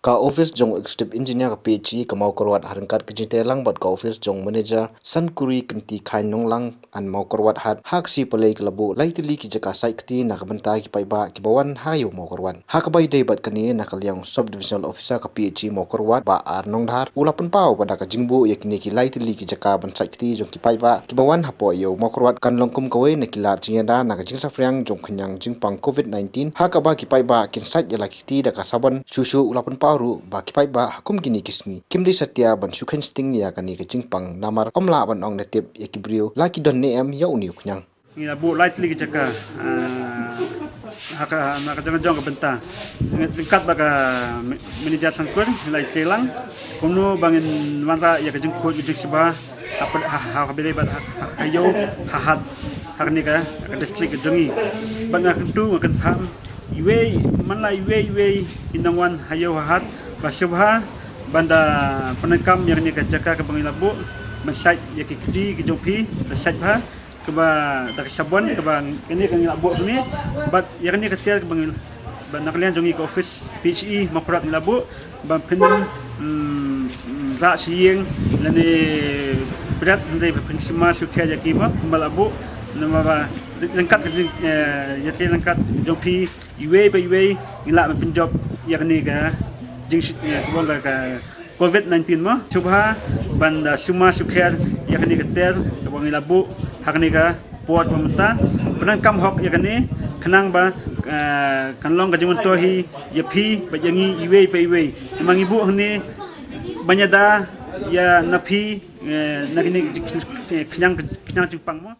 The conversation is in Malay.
Ka office jong executive engineer ka PhD ka mau korwat harangkat kejite lang bat ka office jong manager san kuri kenti khain nong lang an mau korwat hat hak si pelai kelabu laitili ki jaka sai kti nak benta ki paiba ki bawan hayo mau korwan hak bai dei bat kani nak liang sub divisional officer ka PhD mau korwat ba ar nong dhar ulapun pau pada ka jingbu yakni ki laitili ki jaka ban sai kti jong ki paiba ki bawan hapo yo mau korwat kan longkum kawe nakilat jingeda nak jing safriang jong kenyang jingpang COVID-19 hak ba ki paiba kin sai yala ki ti daka saban susu ulapun paru ba ki paiba hakum gini kisni kimli satya ban sukhen sting ya kani ke jingpang namar omla ban ong netip yakibrio laki don ne em ya uni kunyang ngira bu lightly ke jaka haka nak jangan jong ke benta tingkat baka manager sangkur lai selang kono bangin manta ya ke jengkut jeng siba apa ha bele bat ayo hahat harni ka district jongi bana kentu akan pam iwe manla iwe indangwan hayo hahat basubha banda penekam yang ni ka jaka ke bangilabu masai ya ke kedi ke jompi masai ba ke ba dak sabon ke bang ini kan labu ni bat yang ni ketia ke bangil nak lian jongi ke office PHE makrat labu bang penin za sieng lani berat ndai pensima suka ya kiba malabu nama ba lengkap ya te lengkap jompi iwe ba iwe ila penjob yang ni ka jing boleh ka COVID-19 mah subha banda suma sukher yakni keter bang labu hakni ka puat pementa penangkam hok yakni kenang ba kanlong ka jimun tohi yapi bajangi iwe pe iwe mang ibu hni banyada ya napi nakni kenyang jingpang mo